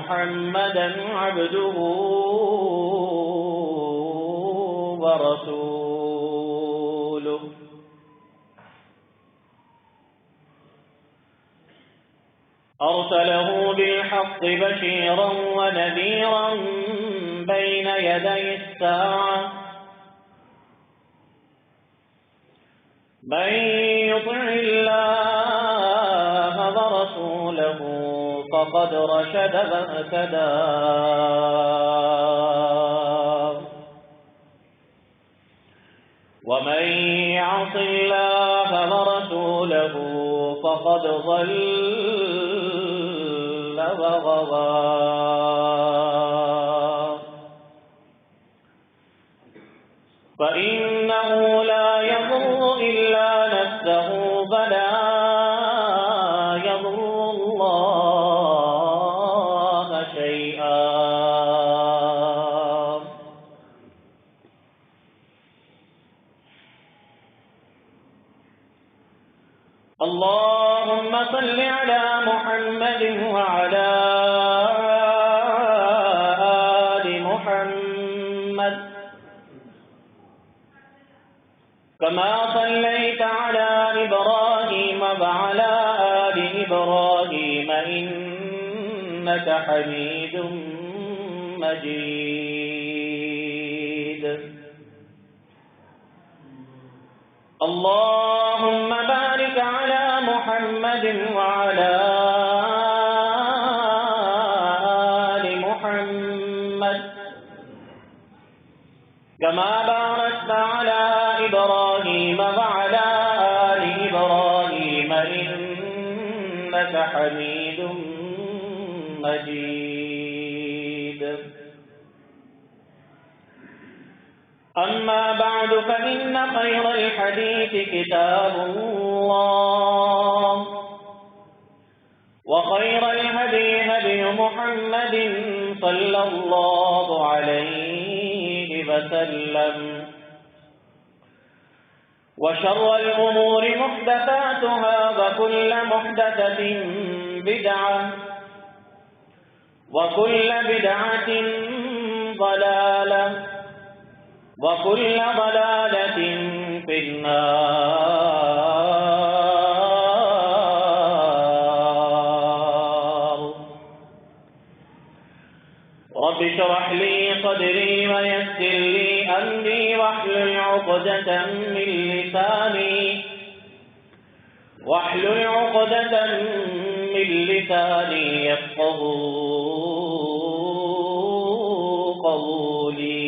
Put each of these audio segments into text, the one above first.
محمدا عبده ورسوله أرسله بالحق بشيرا ونذيرا بين يدي الساعة من يطع الله ورسوله فقد رشد واهتدى ومن يعص الله ورسوله فقد ضل وغوى فإنه لا يضر إلا نفسه ولا يضر الله شيئا اللهم صل على محمد وعلى آل محمد كما صليت على إبراهيم وعلى آل إبراهيم إنك حميد مجيد اللهم بارك على محمد وعلى آل محمد كما باركت على إبراهيم وعلى آل إبراهيم إنك حميد مجيد أما بعد فإن خير الحديث كتاب الله وخير الهدي هدي محمد صلى الله عليه وسلم وشر الأمور محدثاتها وكل محدثة بدعة وكل بدعة ضلالة وكل ضلالة في النار رب اشرح لي صدري ويسر لي أمري واحلل عقدة من لساني يفقهوا قولي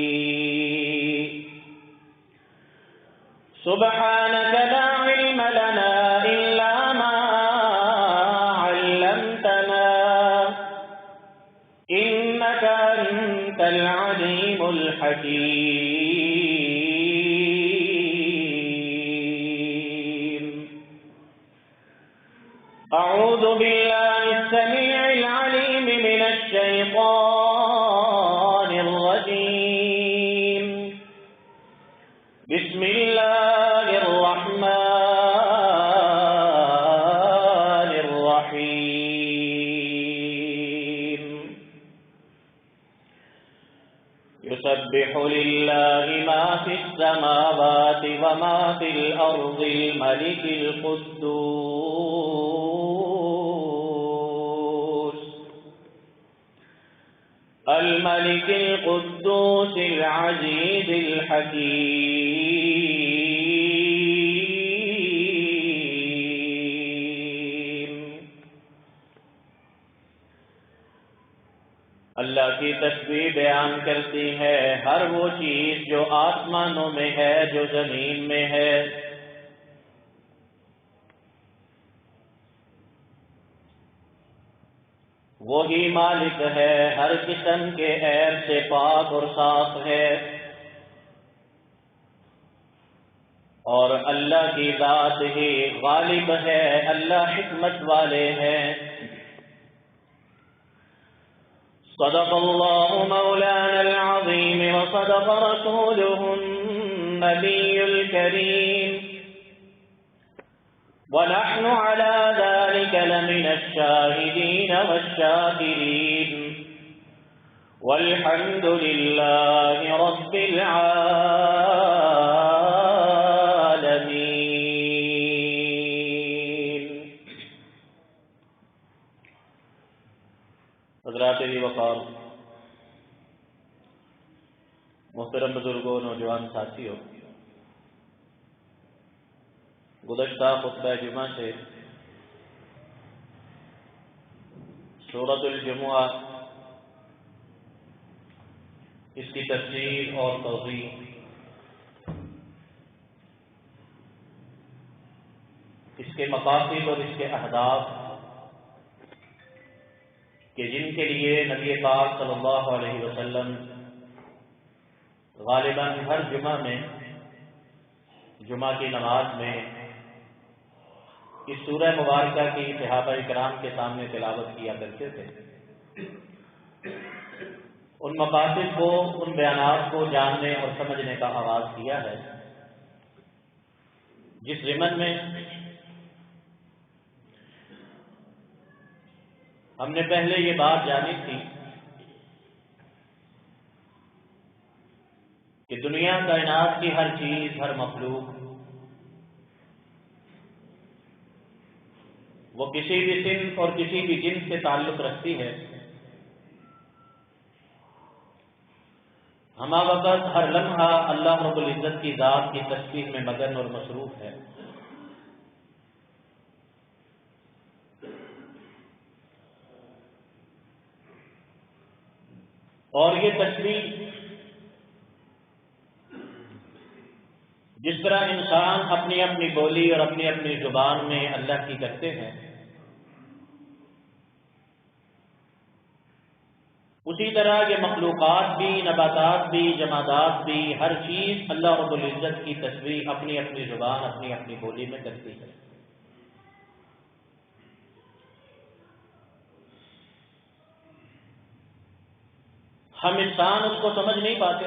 سبحانك لا علم لنا إلا ما علمتنا إنك أنت العليم الحكيم أعوذ بالله السميع العليم من الشيطان الرجيم بسم الله الرحمن الرحيم يسبح لله ما في السماوات وما في الأرض الملك القدوس العزيز الحكيم اللہ کی تسبیح بیان کرتی ہے ہر وہ چیز جو آسمانوں میں ہے جو زمین میں ہے وہی مالک ہے ہر قسم کے عیب سے پاک اور صاف ہے اور اللہ کی ذات ہی غالب ہے اللہ حکمت والے ہیں صدق اللہ مولانا العظیم وصدق رسوله النبی الكریم ونحن على ذلك لمن الشاهدين والشاكرين والحمد لله رب العالمين۔ حضرات بھی وقار، محترم بزرگوں، نوجوان ساتھیوں، گزشتہ خطبہ جمعہ سے سورۃ الجمعہ، اس کی تفسیر اور توضیح، اس کے مقاصد اور اس کے اہداف کہ جن کے لیے نبی پاک صلی اللہ علیہ وسلم غالباً ہر جمعہ میں، جمعہ کی نماز میں اس سورہ مبارکہ کی صحابہ کرام کے سامنے تلاوت کیا کرتے تھے، ان مقاصد کو، ان بیانات کو جاننے اور سمجھنے کا آغاز کیا ہے، جس ضمن میں ہم نے پہلے یہ بات جانی تھی کہ دنیا کائنات کی ہر چیز، ہر مخلوق، وہ کسی بھی صنف اور کسی بھی جنس سے تعلق رکھتی ہے، ہمہ وقت ہر لمحہ اللہ رب العزت کی ذات کی تسبیح میں مگن اور مصروف ہے۔ اور یہ تسبیح جس طرح انسان اپنی اپنی بولی اور اپنی اپنی زبان میں اللہ کی کرتے ہیں، اسی طرح یہ مخلوقات بھی، نباتات بھی، جمادات بھی، ہر چیز اللہ رب العزت کی تسبیح اپنی اپنی زبان، اپنی اپنی بولی میں کرتی ہے۔ ہم انسان اس کو سمجھ نہیں پاتے،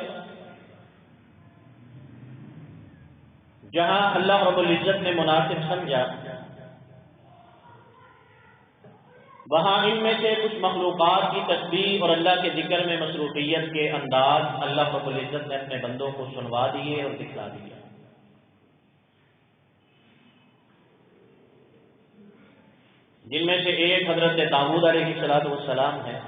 جہاں اللہ رب العزت نے مناسب سمجھا، وہاں ان میں سے کچھ مخلوقات کی تسبیح اور اللہ کے ذکر میں مصروفیت کے انداز اللہ رب العزت نے اپنے بندوں کو سنوا دیے اور دکھلا دیے۔ جن میں سے ایک حضرت داؤد علیہ السلام ہے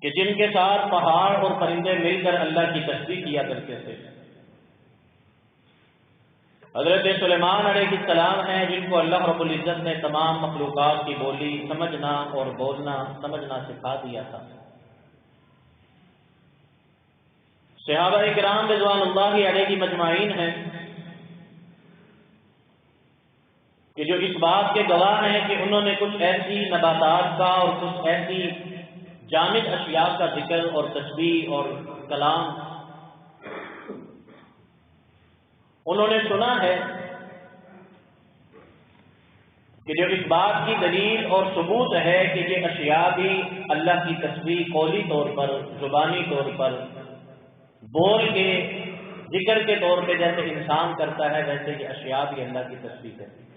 کہ جن کے ساتھ پہاڑ اور پرندے مل کر اللہ کی تسبیح کیا کرتے تھے۔ حضرت سلیمان علیہ السلام ہیں جن کو اللہ رب العزت نے تمام مخلوقات کی بولی سمجھنا اور بولنا سمجھنا سکھا دیا تھا۔ صحابہ کرام رضوان اللہ علیہ مجمعین ہیں کہ جو اس بات کے گواہ ہیں کہ انہوں نے کچھ ایسی نباتات کا اور کچھ ایسی جامد اشیاء کا ذکر اور تسبیح اور کلام انہوں نے سنا ہے کہ جو اس بات کی دلیل اور ثبوت ہے کہ یہ اشیاء بھی اللہ کی تسبیح قولی طور پر، زبانی طور پر، بول کے، ذکر کے طور پہ جیسے انسان کرتا ہے، ویسے یہ اشیاء بھی اللہ کی تسبیح کرتی ہے۔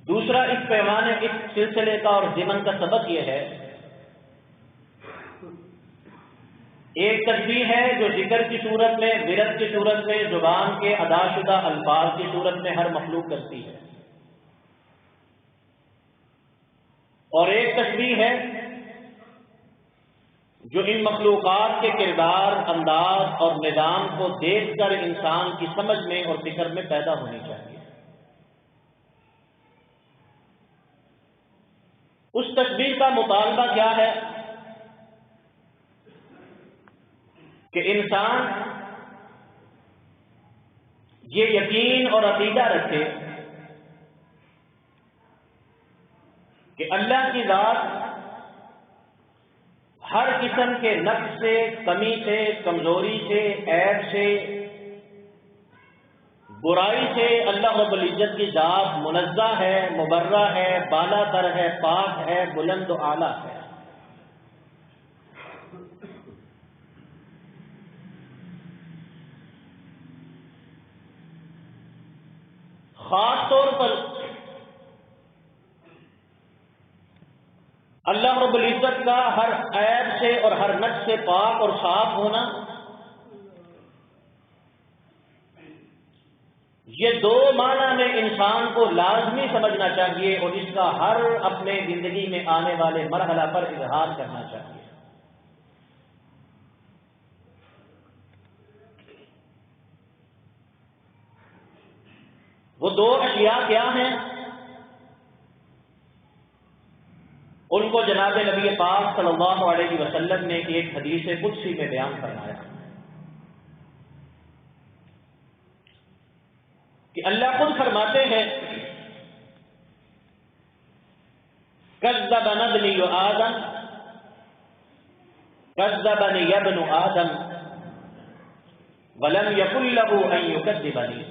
دوسرا اس پیمانے، اس سلسلے کا اور ضمن کا سبق یہ ہے، ایک تسبیح ہے جو ذکر کی صورت میں، ورد کی صورت میں، زبان کے ادا شدہ الفاظ کی صورت میں ہر مخلوق کرتی ہے، اور ایک تسبیح ہے جو ان مخلوقات کے کردار، انداز اور نظام کو دیکھ کر انسان کی سمجھ میں اور فکر میں پیدا ہونی چاہیے۔ اس تسبیح کا مطالبہ کیا ہے کہ انسان یہ یقین اور عقیدہ رکھے کہ اللہ کی ذات ہر قسم کے نقص سے، کمی سے، کمزوری سے، عیب سے، برائی سے اللہ رب العزت کی ذات منزہ ہے، مبرہ ہے، بالا تر ہے، پاک ہے، بلند و اعلیٰ ہے۔ خاص طور پر اللہ رب العزت کا ہر عیب سے اور ہر نقص سے پاک اور صاف ہونا، یہ دو معنی میں انسان کو لازمی سمجھنا چاہیے اور اس کا ہر اپنے زندگی میں آنے والے مرحلہ پر اظہار کرنا چاہیے۔ وہ دو اشیاء کیا ہیں؟ ان کو جناب نبی پاک صلی اللہ علیہ وسلم نے ایک حدیث قدسی میں بیان فرمایا کہ اللہ خود فرماتے ہیں کذب ابن آدم کذبنی ابن آدم ولم یکن له ان یکذبنی۔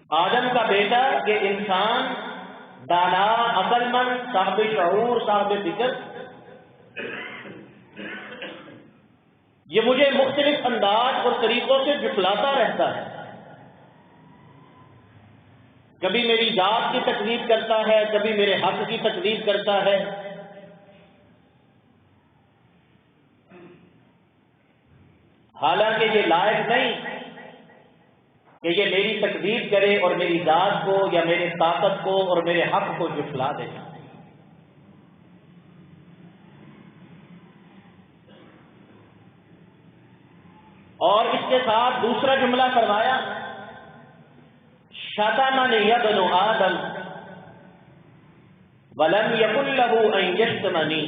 آدم کا بیٹا کہ انسان دانا، عقل مند، صاحب شعور، صاحب فکر، یہ مجھے مختلف انداز اور طریقوں سے جھٹلاتا رہتا ہے۔ کبھی میری ذات کی تکذیب کرتا ہے، کبھی میرے حق کی تکذیب کرتا ہے۔ حالانکہ یہ لائق نہیں کہ یہ میری تکذیب کرے اور میری ذات کو یا میرے طاقت کو اور میرے حق کو جھٹلا دے۔ اور اس کے ساتھ دوسرا جملہ فرمایا شتمنی ابن آدم ولم یکن له ان یشتمنی۔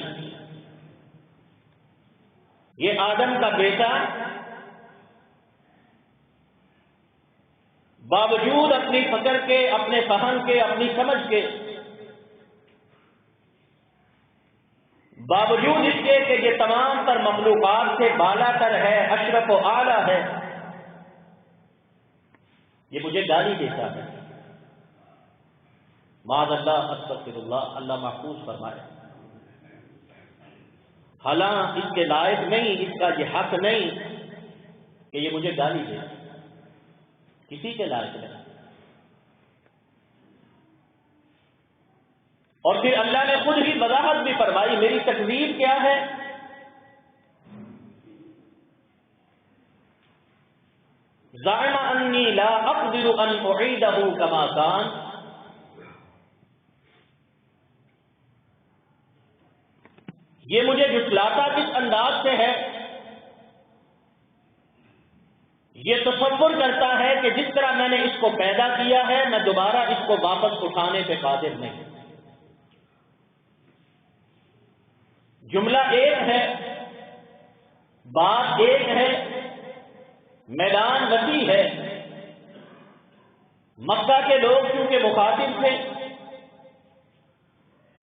یہ آدم کا بیٹا باوجود اپنی فکر کے، اپنے فہم کے، اپنی سمجھ کے، باوجود اس کے کہ یہ تمام تر مخلوقات سے بالا تر ہے، اشرف و اعلیٰ ہے، یہ مجھے گالی دیتا ہے۔ معاذ اللہ، استغفر اللہ، اللہ محفوظ فرمائے۔ حالانکہ اس کے لائق نہیں، اس کا یہ حق نہیں کہ یہ مجھے گالی دے، کسی کے لائق نہیں۔ اور پھر اللہ نے خود ہی وضاحت بھی فرمائی میری تکذیب کیا ہے۔ زعم انی لا اقدر ان اعیدہ کما کان۔ یہ مجھے جھٹلاتا کس انداز سے ہے؟ یہ تصور کرتا ہے کہ جس طرح میں نے اس کو پیدا کیا ہے میں دوبارہ اس کو واپس اٹھانے پہ قادر نہیں۔ جملہ ایک ہے، بات ایک ہے، میدان وسیع ہے۔ مکہ کے لوگ چونکہ مخاطب تھے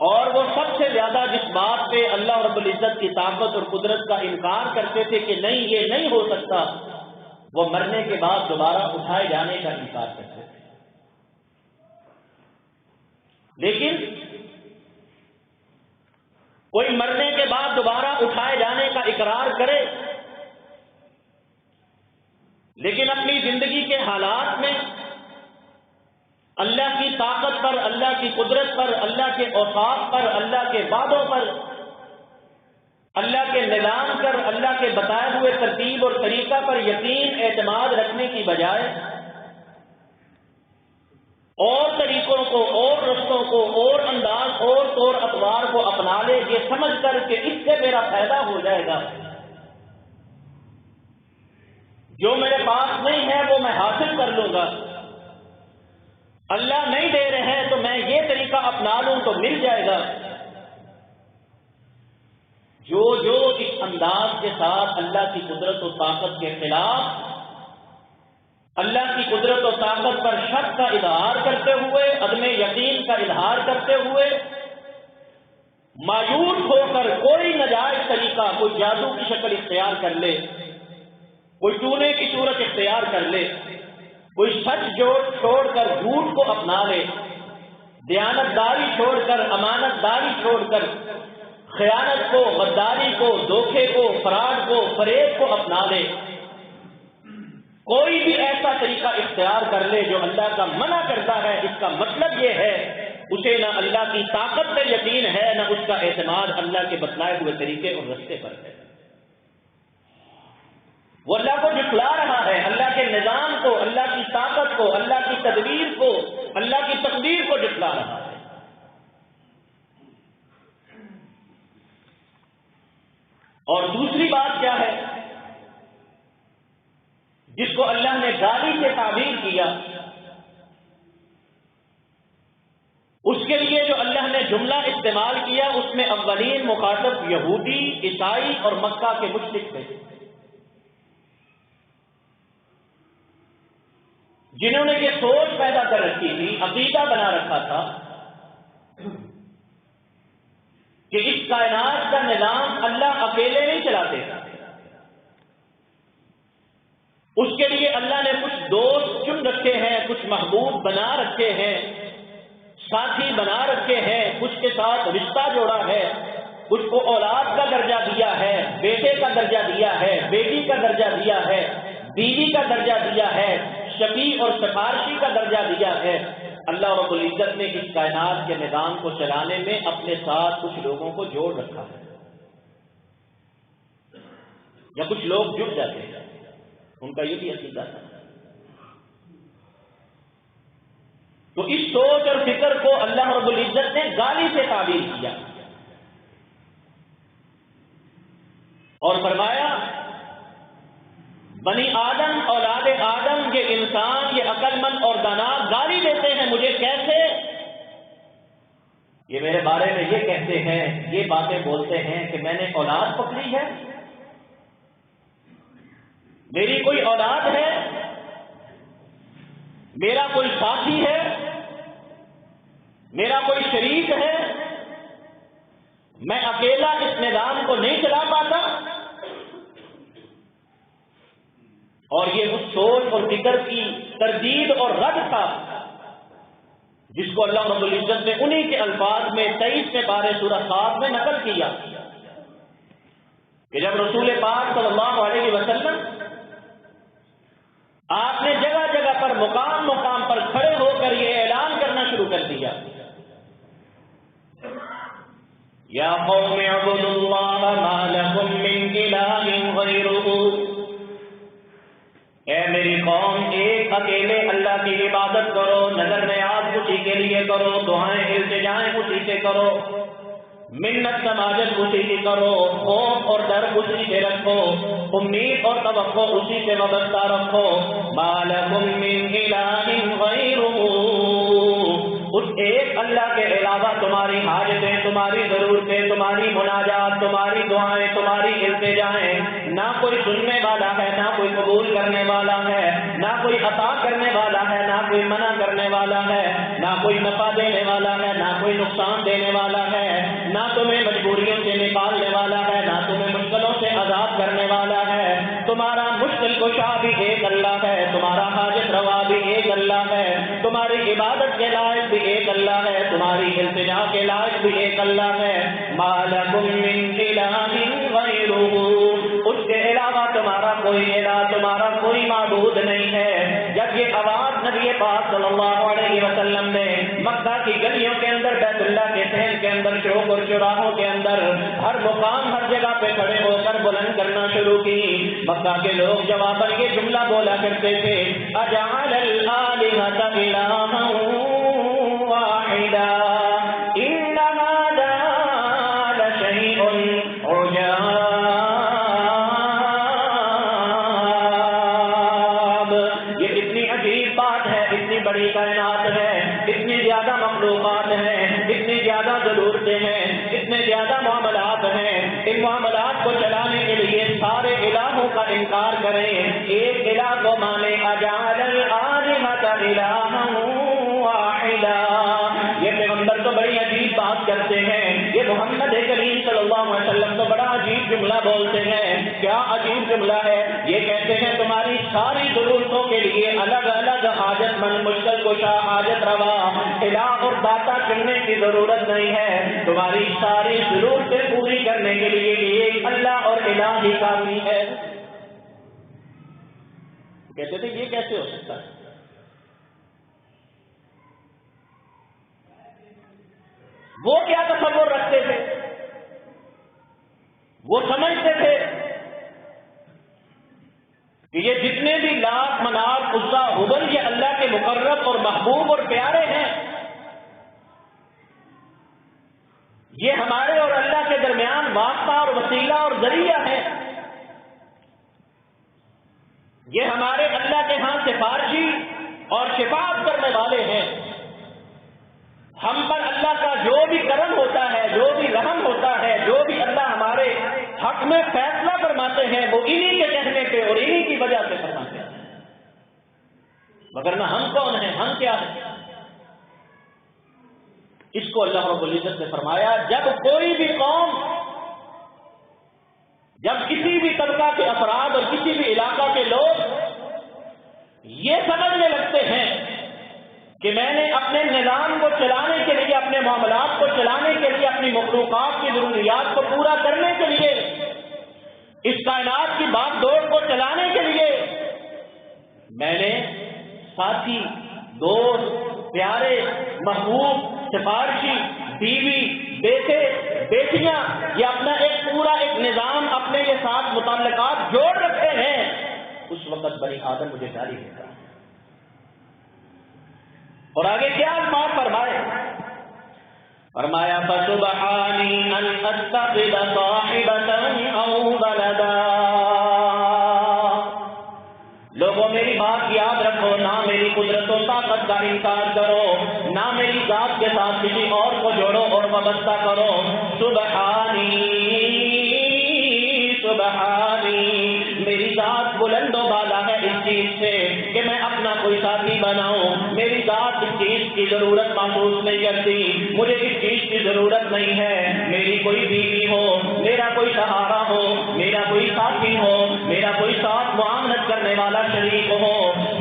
اور وہ سب سے زیادہ جس بات پہ اللہ رب العزت کی طاقت اور قدرت کا انکار کرتے تھے کہ نہیں یہ نہیں ہو سکتا، وہ مرنے کے بعد دوبارہ اٹھائے جانے کا انکار کرتے تھے۔ لیکن کوئی مرنے کے بعد دوبارہ اٹھائے جانے کا اقرار کرے، لیکن اپنی زندگی کے حالات میں اللہ کی طاقت پر، اللہ کی قدرت پر، اللہ کے اوصاف پر، اللہ کے وعدوں پر، اللہ کے نظام پر، اللہ کے بتائے ہوئے ترتیب اور طریقہ پر یقین اعتماد رکھنے کی بجائے اور طریقوں کو، اور رستوں کو، اور انداز اور طور اطوار کو اپنا لے، یہ سمجھ کر کہ اس سے میرا فائدہ ہو جائے گا، جو میرے پاس نہیں ہے وہ میں حاصل کر لوں گا، اللہ نہیں دے رہے ہیں تو میں یہ طریقہ اپنا لوں تو مل جائے گا۔ جو اس انداز کے ساتھ اللہ کی قدرت و طاقت کے خلاف، اللہ کی قدرت و طاقت پر شک کا اظہار کرتے ہوئے، عدم یقین کا اظہار کرتے ہوئے، مایوس ہو کر کوئی ناجائز طریقہ، کوئی جادو کی شکل اختیار کر لے، کوئی ٹونے کی صورت اختیار کر لے، کوئی سچ چھوڑ کر جھوٹ کو اپنا لے، دیانت داری چھوڑ کر، امانت داری چھوڑ کر، خیانت کو، غداری کو، دھوکے کو، فراڈ کو، فریب کو اپنا لے، کوئی بھی ایسا طریقہ اختیار کر لے جو اللہ کا منع کرتا ہے، اس کا مطلب یہ ہے اسے نہ اللہ کی طاقت پہ یقین ہے، نہ اس کا اعتماد اللہ کے بتلائے ہوئے طریقے اور رستے پر ہے۔ وہ اللہ کو جھٹلا رہا ہے، اللہ کے نظام کو، اللہ کی طاقت کو، اللہ کی تدبیر کو، اللہ کی تقدیر کو جھٹلا رہا ہے۔ اور دوسری بات کیا ہے جس کو اللہ نے گالی سے تعبیر کیا؟ اس کے لیے جو اللہ نے جملہ استعمال کیا اس میں اولین مخاطب یہودی، عیسائی اور مکہ کے مشرک تھے، جنہوں نے یہ سوچ پیدا کر رکھی تھی، عقیدہ بنا رکھا تھا کہ اس کائنات کا نظام اللہ اکیلے نہیں چلاتے، اس کے لیے اللہ نے کچھ دوست چن رکھے ہیں، کچھ محبوب بنا رکھے ہیں، ساتھی بنا رکھے ہیں، کچھ کے ساتھ رشتہ جوڑا ہے، کچھ کو اولاد کا درجہ دیا ہے، بیٹے کا درجہ دیا ہے، بیٹی کا درجہ دیا ہے، بیوی کا درجہ دیا ہے، شفیع اور سفارشی کا درجہ دیا ہے۔ اللہ رب العزت نے اس کائنات کے نظام کو چلانے میں اپنے ساتھ کچھ لوگوں کو جوڑ رکھا ہے، یا کچھ لوگ جڑ جاتے ہیں، ان کا یہ بھی عقیدہ تھا۔ تو اس سوچ اور فکر کو اللہ رب العزت نے گالی سے تعبیر کیا اور فرمایا بنی آدم، اولاد آدم، یہ انسان، یہ عقل مند اور دانا گالی دیتے ہیں مجھے، کیسے؟ یہ میرے بارے میں یہ کہتے ہیں، یہ باتیں بولتے ہیں کہ میں نے اولاد پکڑی ہے، میری کوئی اولاد ہے، میرا کوئی ساتھی ہے، میرا کوئی شریک ہے، میں اکیلا اس نظام کو نہیں چلا پاتا۔ اور یہ اس سوچ اور فکر کی تردید اور رد تھا جس کو اللہ رب العزت نے انہی کے الفاظ میں 23 پارے سورہ صاد میں نقل کیا کہ جب رسول پاک صلی اللہ علیہ وسلم آپ نے جگہ جگہ پر مقام مقام پر کھڑے ہو کر یہ اعلان کرنا شروع کر دیا، یا قوم اعبدوا اللہ ما لکم من الہ غیرہ، اے میری قوم ایک اکیلے اللہ کی عبادت کرو، نظر نیاز اسی کے لیے کرو، دعائیں التجائیں اسی سے کرو، منت سماجت اسی کی کرو، خوف اور ڈر اسی سے رکھو، امید اور توقع اسی سے وابستہ رکھو، ما لکم من الہ غیرہ، اس ایک اللہ کے علاوہ تمہاری حاجتیں، تمہاری ضرورتیں، تمہاری مناجات، تمہاری دعائیں، تمہاری التجائیں نہ کوئی سننے والا ہے، نہ کوئی قبول کرنے والا ہے، نہ کوئی عطا کرنے والا ہے، نہ کوئی منع کرنے والا ہے، نہ کوئی نفع دینے والا ہے، نہ کوئی نقصان دینے والا ہے، نہ تمہیں مجبوریوں سے نکالنے والا ہے، نہ تمہیں مشکلوں سے آزاد کرنے والا ہے، تمہارا مشکل کشا بھی ایک اللہ ہے، تمہارا حاجت روا بھی ایک اللہ ہے، تمہاری عبادت کے لائق بھی ایک اللہ ہے، تمہاری التجا کے لائق بھی ایک اللہ ہے، ما لکم من الہ غیرہ، اس کے علاوہ تمہارا کوئی الہ، تمہارا کوئی معبود نہیں ہے۔ جب یہ آواز نبی پاک صلی اللہ علیہ وسلم نے مکہ کی گلیوں کے اندر، بیت اللہ کے صحن کے اندر، چوک اور چوراہوں کے اندر، ہر مقام ہر جگہ پہ کھڑے ہو کر بلند کرنا شروع کی، مکہ کے لوگ جواباً یہ جملہ بولا کرتے تھے، اجعل الآلہۃ الہا واحدا ان ھذا لشیء عجاب، یہ اتنی عجیب بات ہے، اتنی بڑی کائنات ہے، اتنی زیادہ مخلوقات ہیں، اتنی زیادہ ضرورتیں ہیں، اتنے زیادہ معاملات ہیں، ان معاملات کو چلانے کے لیے سارے الہوں کا انکار کریں، ایک الہ کو مانے، اجعل الآلہۃ الہا واحدا۔ یہ پیغمبر تو بڑی عجیب بات کرتے ہیں، یہ محمد کریم صلی اللہ علیہ وسلم تو بڑا عجیب جملہ بولتے ہیں۔ کیا عجیب جملہ ہے؟ یہ کہتے ہیں تمہاری ساری ضرورتوں کے لیے الگ الگ حاجت مند، مشکل کشا، حاجت روا الہ اور داتا چننے کی ضرورت نہیں ہے، تمہاری ساری ضرورتیں پوری کرنے کے لیے ایک اللہ اور الہ ہی کافی ہے۔ کہتے تھے یہ کیسے ہو سکتا ہے؟ وہ کیا تصور رکھتے تھے؟ وہ سمجھتے تھے کہ یہ جتنے بھی لات، منات، عزا، ہبل یہ اللہ کے مقرب اور محبوب اور پیارے ہیں، یہ ہمارے اور اللہ کے درمیان واسطہ اور وسیلہ اور ذریعہ ہے، یہ ہمارے اللہ کے ہاں سفارشی اور شفاعت کرنے والے ہیں، ہم پر اللہ کا جو بھی کرم ہوتا ہے، جو بھی رحم ہوتا ہے، جو بھی اللہ ہمارے حق میں فیصلہ فرماتے ہیں، وہ انہی کے کہنے پہ اور انہی کی وجہ سے فرماتے ہیں، مگر نہ ہم کون ہیں، ہم کیا ہیں؟ اس کو اللہ رب العزت نے فرمایا جب کوئی بھی قوم، جب کسی بھی طبقہ کے افراد اور کسی بھی علاقہ کے لوگ یہ سمجھنے لگتے ہیں کہ میں نے اپنے نظام کو چلانے کے لیے، اپنے معاملات کو چلانے کے لیے، اپنی مخلوقات کی ضروریات کو پورا کرنے کے لیے، اس کائنات کی باغ دوڑ کو چلانے کے لیے میں نے ساتھی، دوست، پیارے، محبوب، سفارشی، بیوی، بیٹے، بیٹیاں، یہ اپنا ایک پورا ایک نظام اپنے یہ ساتھ متعلقات جوڑ رکھے ہیں، اس وقت بنی آدم مجھے گالی دیتا ہے۔ اور آگے کیا الفاظ فرمائے؟ فرمایا فسبحانی ان اتخذ صاحبۃ او ولدا۔ لوگوں میری بات یاد رکھو، نہ میری قدرت و طاقت کا انکار کرو، نہ میری ذات کے ساتھ کسی اور کو جوڑو اور وابستہ کرو۔ سبحانی سبحانی، میری ذات بلند و بالا ہے اس چیز سے کہ میں اپنا کوئی ساتھی بناؤں، میری ذات اس چیز کی ضرورت محسوس نہیں کرتی، مجھے اس چیز کی ضرورت نہیں ہے میری کوئی بیوی ہو، میرا کوئی سہارا ہو، میرا کوئی ساتھی ہو، میرا کوئی ساتھ معاونت کرنے والا شریک ہو۔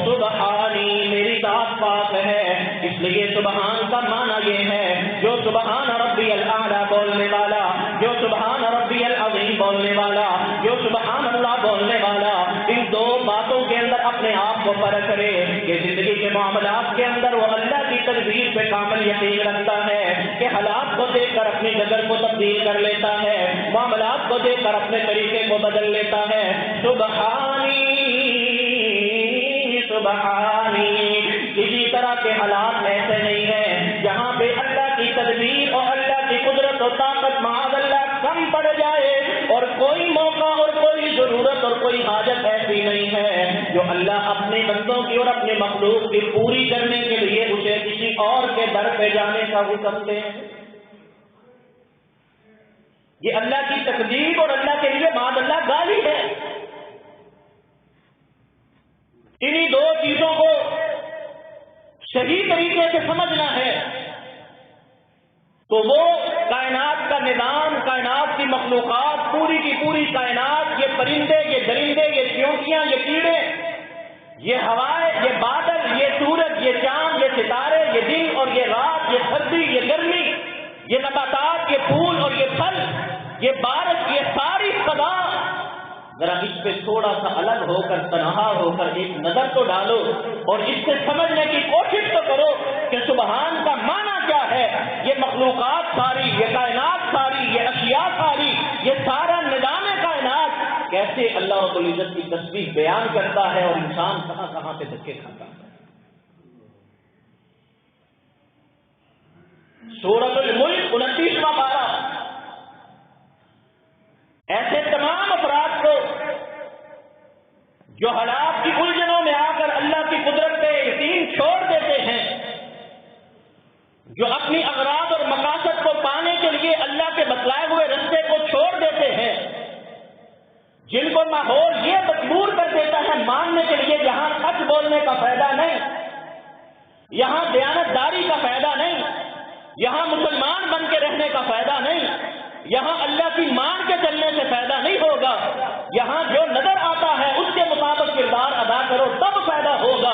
سبحانی، میری ذات پاک ہے، اس لیے سبحان کا معنی یہ ہے جو سبحان ربی الاعلی بولنے والا، جو سبحان ربی العظیم بولنے والا، جو سبحان اللہ بولنے والا، ان دو باتوں کے اندر اپنے آپ کو فرق کرے کہ زندگی کے معاملات کے اندر وہ اللہ کی تدبیر پہ کامل یقین رکھتا ہے کہ حالات کو دیکھ کر اپنی جگہ کو تبدیل کر لیتا ہے، معاملات کو دیکھ کر اپنے طریقے کو بدل لیتا ہے۔ سبحانی سبحانی، کسی طرح کے حالات ایسے نہیں ہیں جہاں پہ اللہ کی تدبیر اور اللہ کی قدرت و طاقت معاذ اللہ کم پڑ جائے، اور کوئی موقع اور کوئی ضرورت اور کوئی حاجت ایسی نہیں ہے جو اللہ اپنے بندوں کی اور اپنے مخلوق کی پوری کرنے کے لیے اسے کسی اور کے در پہ جانے کا حکم دے۔ یہ اللہ کی تقدیر اور اللہ کے لیے معاذ اللہ گالی ہے۔ انہی دو چیزوں کو صحیح طریقے سے سمجھنا ہے تو وہ کائنات کا نظام، کائنات کی مخلوقات، پوری کی پوری کائنات، یہ پرندے، یہ درندے، یہ چیونٹیاں، یہ کیڑے، یہ ہوائیں، یہ بادل، یہ سورج، یہ چاند، یہ ستارے، یہ دن اور یہ رات، یہ سردی، یہ گرمی، یہ نباتات، یہ پھول اور یہ پھل، یہ بارش، یہ ساری فضا، ذرا اس پہ تھوڑا سا الگ ہو کر، تنہا ہو کر ایک نظر تو ڈالو اور اس سے سمجھنے کی کوشش تو کرو کہ سبحان کا معنی کیا ہے۔ یہ مخلوقات ساری، یہ کائنات ساری، یہ اشیاء ساری، یہ سارا نظام کائنات کیسے اللہ رب العزت کی تسبیح بیان کرتا ہے اور انسان کہاں کہاں پہ دھکے کھاتا ہے۔ سورۃ الملک 29واں پارہ۔ ایسے تمام افراد کو جو حالات کی الجھنوں میں آ کر اللہ کی قدرت پہ یقین چھوڑ دیتے ہیں، جو اپنی اغراض اور مقاصد کو پانے کے لیے اللہ کے بتلائے ہوئے رستے کو چھوڑ دیتے ہیں، جن کو ماحول یہ مجبور کر دیتا ہے ماننے کے لیے یہاں سچ بولنے کا فائدہ نہیں، یہاں دیانتداری کا فائدہ نہیں، یہاں مسلمان بن کے رہنے کا فائدہ نہیں، یہاں اللہ کی مان کے چلنے سے فائدہ نہیں ہوگا، یہاں جو نظر آتا ہے اس کے مطابق کردار ادا کرو تب فائدہ ہوگا،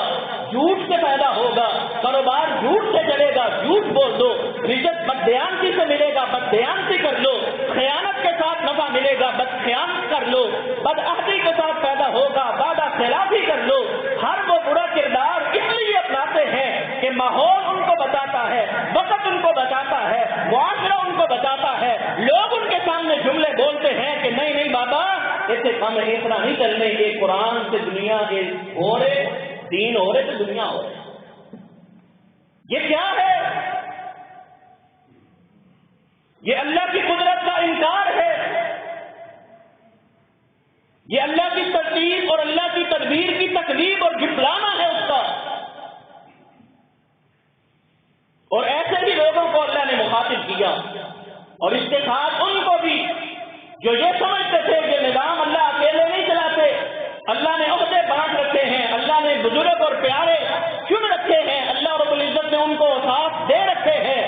جھوٹ سے فائدہ ہوگا، کاروبار جھوٹ سے چلے گا، جھوٹ بول دو، رزق بددیانتی سے ملے گا، بددیانتی کر لو، خیانت کے ساتھ نفع ملے گا، بدخیانت کر لو، بدعہدی کے ساتھ فائدہ ہوگا، وعدہ خلافی کر لو۔ ہر وہ برا کردار اس لیے اپناتے ہیں کہ ماحول ان کو بتاتا ہے، وقت ان کو بتاتا ہے، معاشرے ہے. لوگ ان کے سامنے جملے بولتے ہیں کہ نہیں نہیں بابا ایسے کام اتنا نہیں چلنے, یہ قرآن سے دنیا کے ہو رہے, دین ہو رہے تو دنیا ہو رہے. یہ کیا ہے؟ یہ اللہ کی قدرت کا انکار ہے, یہ اللہ کی ترتیب اور اللہ کی تدبیر کی تکلیف اور جھٹلانا ہے اس کا. اور ایسے بھی لوگوں کو اللہ نے مخاطب کیا, اور اس کے ساتھ ان کو بھی جو یہ سمجھتے تھے کہ نظام اللہ اکیلے نہیں چلاتے, اللہ نے عہدے بانٹ رکھے ہیں, اللہ نے بزرگ اور پیارے چن رکھے ہیں, اللہ رب العزت نے ان کو ساتھ دے رکھے ہیں.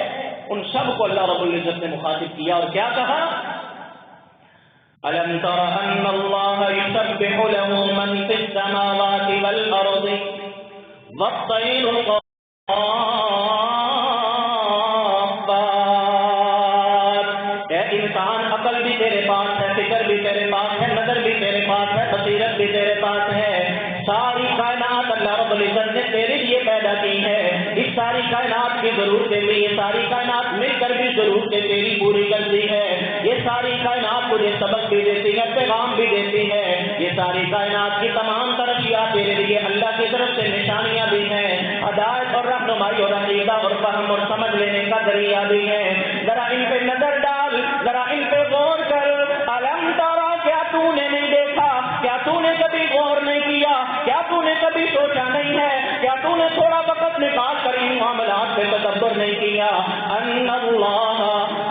ان سب کو اللہ رب العزت نے مخاطب کیا اور کیا کہا؟ أَلَمْ تَرَ أَنَّ اللَّهَ يُسَبِّحُ لَهُ مَنْ فِي السَّمَاوَاتِ وَالْأَرْضِ وَالطَّيْرُ صَافَّاتٍ. اے انسان, عقل بھی تیرے پاس ہے, فکر بھی تیرے پاس ہے, نظر بھی تیرے پاس ہے, بصیرت بھی تیرے پاس ہے. ساری کائنات اللہ رب العزت نے تیرے لیے پیدا کی ہے. اس ساری کائنات کی ضرورتیں بھی, یہ ساری کائنات مل کر بھی ضرورتیں تیری پوری کرتی ہے. یہ ساری کائنات تجھے سبق بھی دیتی ہے, پیغام بھی دیتی ہے. یہ ساری کائنات کی تمام ترقیاں تیرے لیے اللہ کی طرف سے نشانیاں بھی ہیں, ہدایت اور رہنمائی اور عقیدہ اور فہم اور سمجھ لینے کا ذریعہ بھی ہے. ذرا ان پہ نظر ڈال, ذرا ان پہ غور کر. الم ترا, کیا تو نے نہیں دیکھا, کیا تو نے کبھی غور نہیں کیا, کیا تو نے کبھی سوچا نہیں ہے, کیا تو نے تھوڑا وقت نکال کر ان معاملات پہ تدبر نہیں کیا؟ ان اللہ,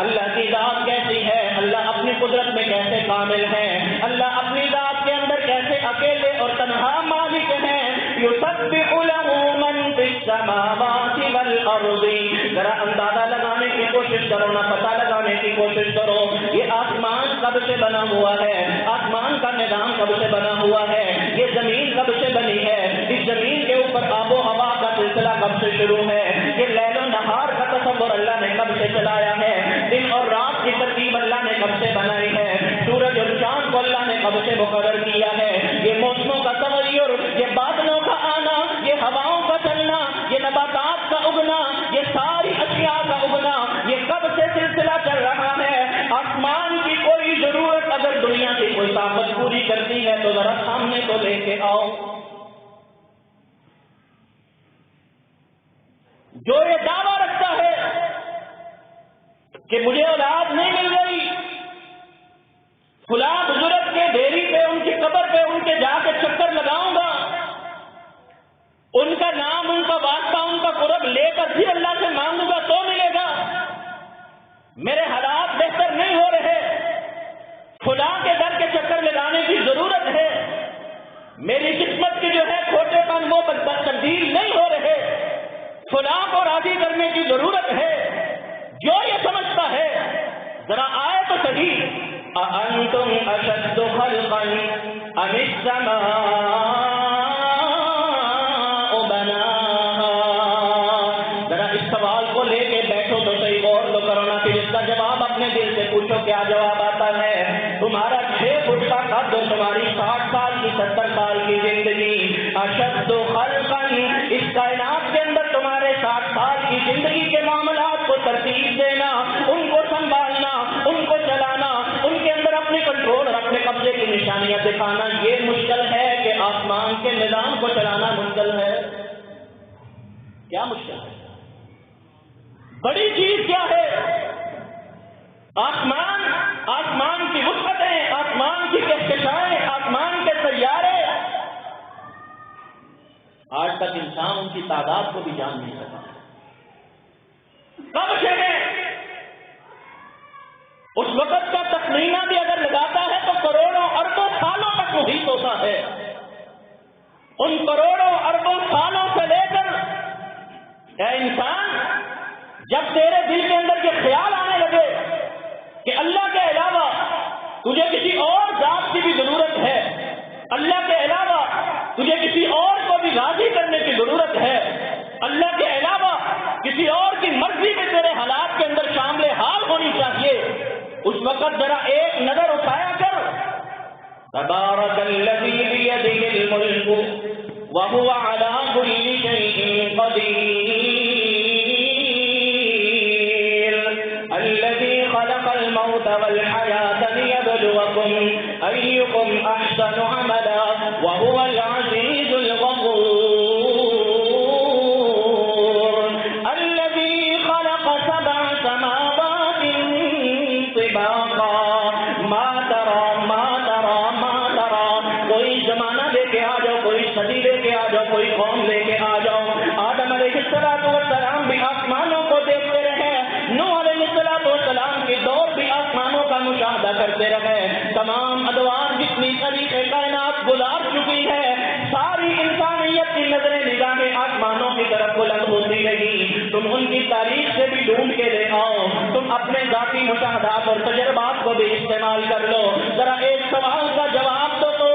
اللہ کی ذات کیسی ہے, اللہ اپنی قدرت میں کیسے کامل ہے, اللہ اپنی ذات کے اندر کیسے اکیلے اور تنہا مالک ہیں. یسبح له من فی السماوات والارض. ذرا اندازہ لگانے کی کوشش کرو, نہ پتہ لگانے کی کوشش کرو. یہ آسمان کب سے بنا ہوا ہے, آسمان کا نظام کب سے بنا ہوا ہے, یہ زمین کب سے بنی ہے, اس زمین کے اوپر آب و ہوا کا سلسلہ کب سے شروع ہے, یہ لیل و نہار کا تصور اللہ نے کب سے چلایا ہے, دن اور رات کی ترتیب اللہ نے کب سے بنائی ہے, سورج اور چاند کو اللہ نے کب سے مقرر کیا ہے, یہ موسموں کا تغیر, یہ بادلوں کا آنا, یہ ہواؤں کا چلنا, یہ نباتات کا اگنا, یہ ساری اشیاء کا اگنا, یہ کب سے سلسلہ چل رہا ہے. آسمان کی کوئی ضرورت اگر دنیا کی کوئی طاقت پوری کرتی ہے تو ذرا سامنے تو لے کے آؤ. جو یہ دعویٰ رکھتا ہے کہ مجھے اولاد نہیں مل رہی, فلاں بزرگ کے ڈیری پہ, ان کی قبر پہ ان کے جا کے چکر لگاؤں گا, ان کا نام, ان کا واسطہ, ان کا قرب لے کر پھر اللہ سے مانگوں گا تو ملے گا, میرے حالات بہتر نہیں ہو رہے, فلاں کے در کے چکر لگانے کی ضرورت ہے, میری قسمت کے جو ہے کھوٹے پن وہ تبدیل نہیں ہو رہے, فلاں کو راضی کرنے کی ضرورت ہے. جو یہ سمجھتا ہے ذرا آئے تو صحیح. أَأَنْتُمْ أَشَدُّ خَلْقًا أَمِ السَّمَاءُ بَنَاهَا. ذرا اس سوال کو لے کے بیٹھو تو صحیح, غور تو کرو نا, پھر اس کا جواب اپنے دل سے پوچھو کیا جواب آتا ہے. تمہارا 6 فٹ کا قد اور تمہاری 60 سال کی 70 سال کی زندگی, اشد خلقا, اس کائنات کے اندر تمہارے 60 سال کی زندگی کے معاملات کو ترتیب دینا, ان کو سنبھالنا, ان کو چلانا, ان کے اندر اپنے کنٹرول اور اپنے قبضے کی نشانیاں دکھانا یہ مشکل ہے کہ آسمان کے نظام کو چلانا مشکل ہے. کیا مشکل ہے؟ بڑی چیز کیا ہے؟ آسمان, آسمان کی وسعتیں, آسمان کی کہکشائیں, آسمان کے سیارے. آج تک انسان ان کی تعداد کو بھی جان نہیں سکا. کب سے ہے؟ اس وقت کا تخمینہ بھی اگر لگاتا ہے تو کروڑوں اربوں سالوں تک محیط ہوتا ہے. ان کروڑوں اربوں سالوں سے لے کر اے انسان, جب تیرے دل کے اندر یہ خیال آنے لگے کہ اللہ کے علاوہ تجھے کسی اور ذات کی بھی ضرورت ہے, اللہ کے علاوہ تجھے کسی اور کو بھی راضی کرنے کی ضرورت ہے, اللہ کے علاوہ کسی اور کی مرضی میں تیرے حالات کے اندر شامل حال ہونی چاہیے, اس وقت ذرا ایک نظر اٹھایا کر. تبارک الذی بیدہ الملک وہو علی کل شیء قدیر الذی خلق والحياة ليبلوكم أيكم أحسن عملا وهو العزيز الغفور الذي خلق 7 سماوات طباقا ما ترى کوئی زمانہ لے کے آ جاؤ، کوئی صدی لے کے آ جاؤ، کوئی قوم لے کے آ جاؤ. آدم علیہ السلام بھی آسمانوں کو دیکھتے رہے، نوح علیہ السلام کے دور بھی آسمانوں کا مشاہدہ کرتے رہے. تمام ادوار جتنی تاریخ کائنات گزار چکی ہے، ساری انسانیت کی نظریں نگاہیں آسمانوں کی طرف بلند ہوتی رہی. تم ان کی تاریخ سے بھی ڈھونڈ کے لے آؤ، تم اپنے ذاتی مشاہدات اور تجربات کو بھی استعمال کر لو. ذرا ایک سوال کا جواب دو تو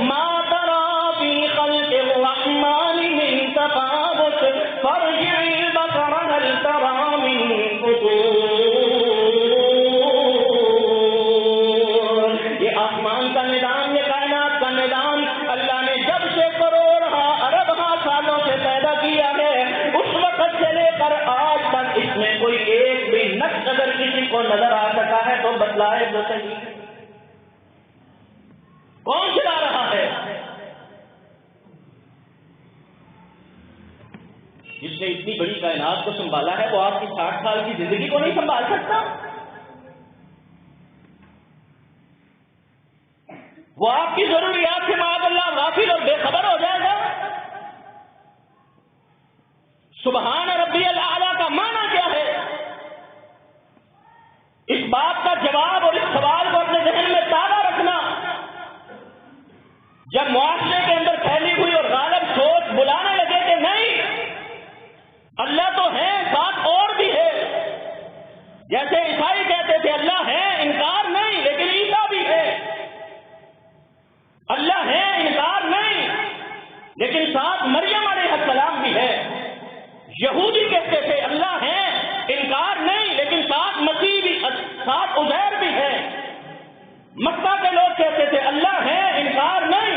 ما ترى في خلق الرحمن من تفاوت فارجع البصر هل ترى من فطور. یہ آسمان کا نظام، یہ کائنات کا نظام اللہ نے جب سے کروڑ ارب سالوں سے پیدا کیا ہے، اس وقت سے لے کر آج تک اس میں کوئی ایک بھی نقص اگر کسی کو نظر آ سکا ہے تو بتلائے تو صحیح. کون چلا رہا ہے؟ جس نے اتنی بڑی کائنات کو سنبھالا ہے وہ آپ کی 60 سال کی زندگی کو نہیں سنبھال سکتا؟ وہ آپ کی ضروریات سے معاذ اللہ غافل اور بے خبر ہو جائے گا؟ سبحان ربی الاعلیٰ کا معنی کیا ہے؟ اس بات کا جواب اور اس سوال کو اپنے ذہن میں تازہ رکھنا. جب معاشرے کے اندر پھیلی ہوئی اور غالب سوچ بلانے لگے کہ نہیں اللہ تو ہے ساتھ اور بھی ہے، جیسے عیسائی کہتے تھے اللہ ہے انکار نہیں لیکن عیسیٰ بھی ہے، اللہ ہے انکار نہیں لیکن ساتھ مریم علیہ السلام بھی ہے. یہودی کہتے تھے اللہ ہے انکار نہیں لیکن ساتھ مسیح بھی، ساتھ عزیر بھی ہے. مکہ کے لوگ کہتے تھے اللہ ہے انکار نہیں،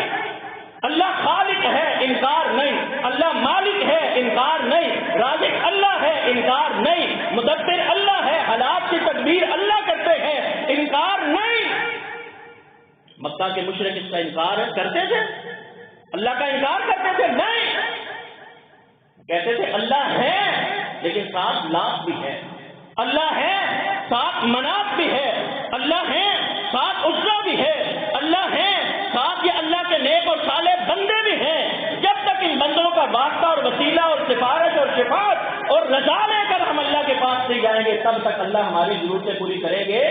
اللہ خالق ہے انکار نہیں، اللہ مالک ہے انکار نہیں، رازق اللہ ہے انکار نہیں، مدبر اللہ ہے، حالات کی تدبیر اللہ کرتے ہیں انکار نہیں. مکہ کے مشرک اس کا انکار کرتے تھے، اللہ کا انکار کرتے تھے نہیں، کہتے تھے اللہ ہے لیکن ساتھ لات بھی ہے، اللہ ہے ساتھ منات بھی ہے، اللہ ہے ساتھ عزا بھی ہے، اللہ ہے ساتھ یہ اللہ کے نیک اور صالح بندے بھی ہیں. جب تک ان بندوں کا واسطہ اور وسیلہ اور سفارش اور شفاعت اور رضا لے کر ہم اللہ کے پاس نہیں جائیں گے تب تک اللہ ہماری ضرورتیں پوری کریں گے.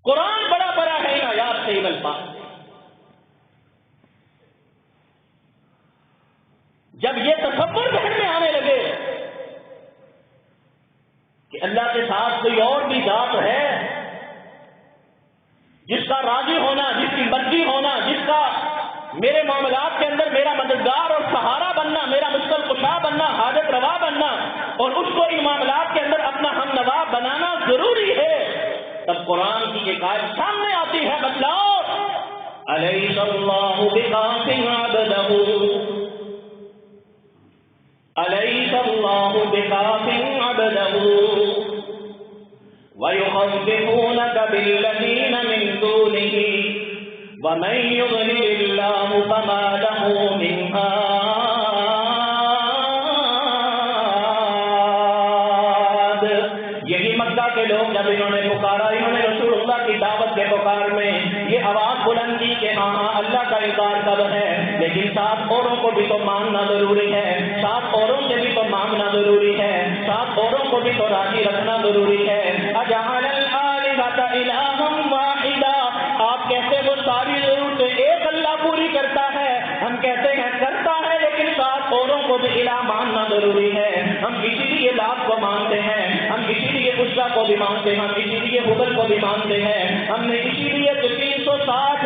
قرآن بڑا بڑا ہے ان آیات سے ان الفاظ. جب یہ تصور ذہن میں آنے لگے کہ اللہ کے ساتھ کوئی اور بھی ذات ہے جس کا راضی ہونا، جس کی مرضی ہونا، جس کا میرے معاملات کے اندر میرا مددگار اور سہارا بننا، میرا مشکل کشا بننا، حاجت روا بننا اور اس کو ان معاملات کے اندر اپنا ہم نوا بنانا ضروری ہے، تب قرآن کی ایک آیت سامنے آتی ہے. بتلاؤ الیس اللہ بکاف عبدہ، الیس اللہ بکاف عبدہ وَيُخَوِّفُونَكَ بِالَّذِينَ مِن دُونِهِ وَمَن يُضْلِلِ اللَّهُ فَمَا لَهُ مِنْ هَادٍ. یہی مکہ کے لوگ جب انہوں نے پکارا، انہوں نے رسول اللہ کی دعوت کے پکار میں یہ آواز بلند کی کہ ہاں اللہ کا انکار کب ہے، لیکن ساتھ اوروں کو بھی تو ماننا ضروری ہے، ساتھ اوروں سے بھی تو مانگنا ضروری ہے، ساتھ اوروں کو بھی تو راضی رکھنا ضروری ہے. اجعل الآلہۃ الہا واحدا، آپ کہتے وہ ساری ضرورتیں ایک اللہ پوری کرتا ہے، ہم کہتے ہیں کرتا ہے لیکن ساتھ اوروں کو بھی الہ ماننا ضروری ہے. ہم اسی لیے لات کو مانتے ہیں، ہم اسی لیے عزا کو بھی مانتے ہیں، ہم اسی لیے حبل کو بھی مانتے ہیں. ہم نے اسی لیے 360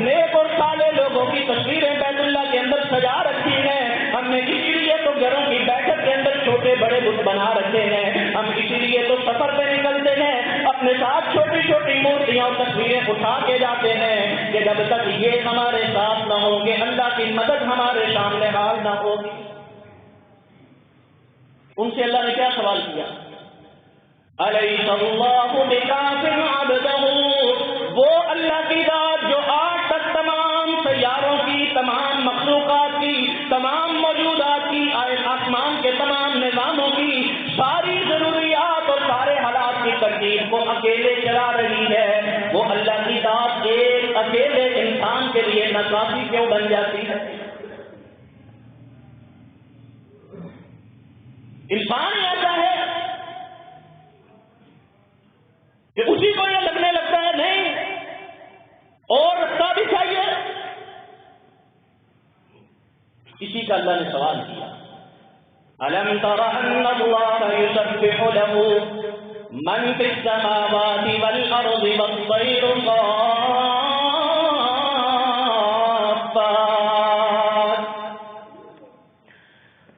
نیک اور صالح لوگوں کی تصویریں بیت اللہ کے اندر سجا رکھی ہیں. ہم نے اسی لیے تو گھروں کی بیٹھک کے اندر چھوٹے بڑے بت بنا رکھے ہیں. ہم اسی لیے تو سفر پہ نکلتے ہیں اپنے ساتھ چھوٹی چھوٹی مورتیاں اور تصویریں اٹھا کے جاتے ہیں کہ جب تک یہ ہمارے ساتھ نہ ہوں گے اللہ کی مدد ہمارے سامنے حال نہ ہوگی. ان سے اللہ نے کیا سوال کیا؟ الیس اللہ بکاف عبدہ، وہ اللہ کی ذات جو آج تک تمام سیاروں کی، تمام مخلوقات کی، تمام موجودات کی، آسمان کے تمام نظاموں کی ساری ضروریات اور سارے حالات کی ترتیب کو اکیلے چلا رہی ہے، وہ اللہ کی ذات ایک اکیلے انسان کے لیے ناکافی کیوں بن جاتی ہے؟ انسان ایسا ہے کہ اسی کو یہ لگنے لگتا ہے نہیں اور رستہ بھی چاہیے. اسی کا اللہ نے سوال کیا، أَلَمْ تَرَ أَنَّ اللَّهَ يُسَبِّحُ لَهُ مَنْ فِي السَّمَاوَاتِ وَالْأَرْضِ وَالطَّيْرُ صَافَّاتٍ.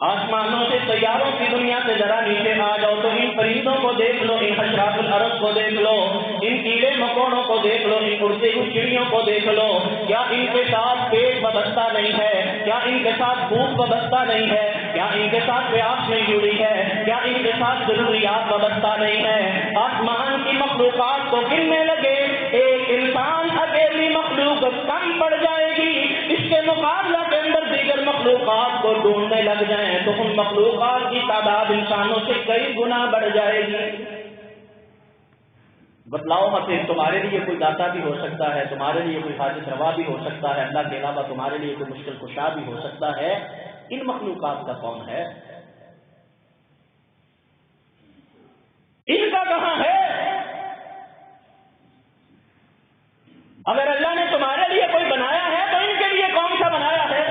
آسمانوں سے، سیاروں کی دنیا سے ذرا نیچے آ جاؤ تو ان پرندوں کو دیکھ لو، ان حشرات الارض کو دیکھ لو، ان کیڑے مکوڑوں کو دیکھ لو، ان اڑتی ہوئی چڑیوں کو دیکھ لو. کیا ان کے ساتھ پیٹ وابستہ نہیں ہے؟ کیا ان کے ساتھ بھوک وابستہ نہیں ہے؟ کیا ان کے ساتھ پیاس نہیں جڑی ہے؟ کیا ان کے ساتھ ضروریات وابستہ نہیں ہے؟ آسمان کی مخلوقات کو گننے لگے، ایک انسان اکیلی مخلوق کم پڑ جائے گی، اس کے مقابلہ کے اندر دیگر مخلوقات کو ڈھونڈنے لگ جائیں تو ان مخلوقات کی تعداد انسانوں سے کئی گنا بڑھ جائے گی. بتلاؤ حسین، تمہارے لیے کوئی داتا بھی ہو سکتا ہے، تمہارے لیے کوئی حاجت روا بھی ہو سکتا ہے، اللہ کے علاوہ تمہارے لیے کوئی مشکل کشا بھی ہو سکتا ہے. ان مخلوقات کا کون ہے؟ ان کا کہاں ہے؟ اگر اللہ نے تمہارے لیے کوئی بنایا ہے تو ان کے لیے کون سا بنایا ہے؟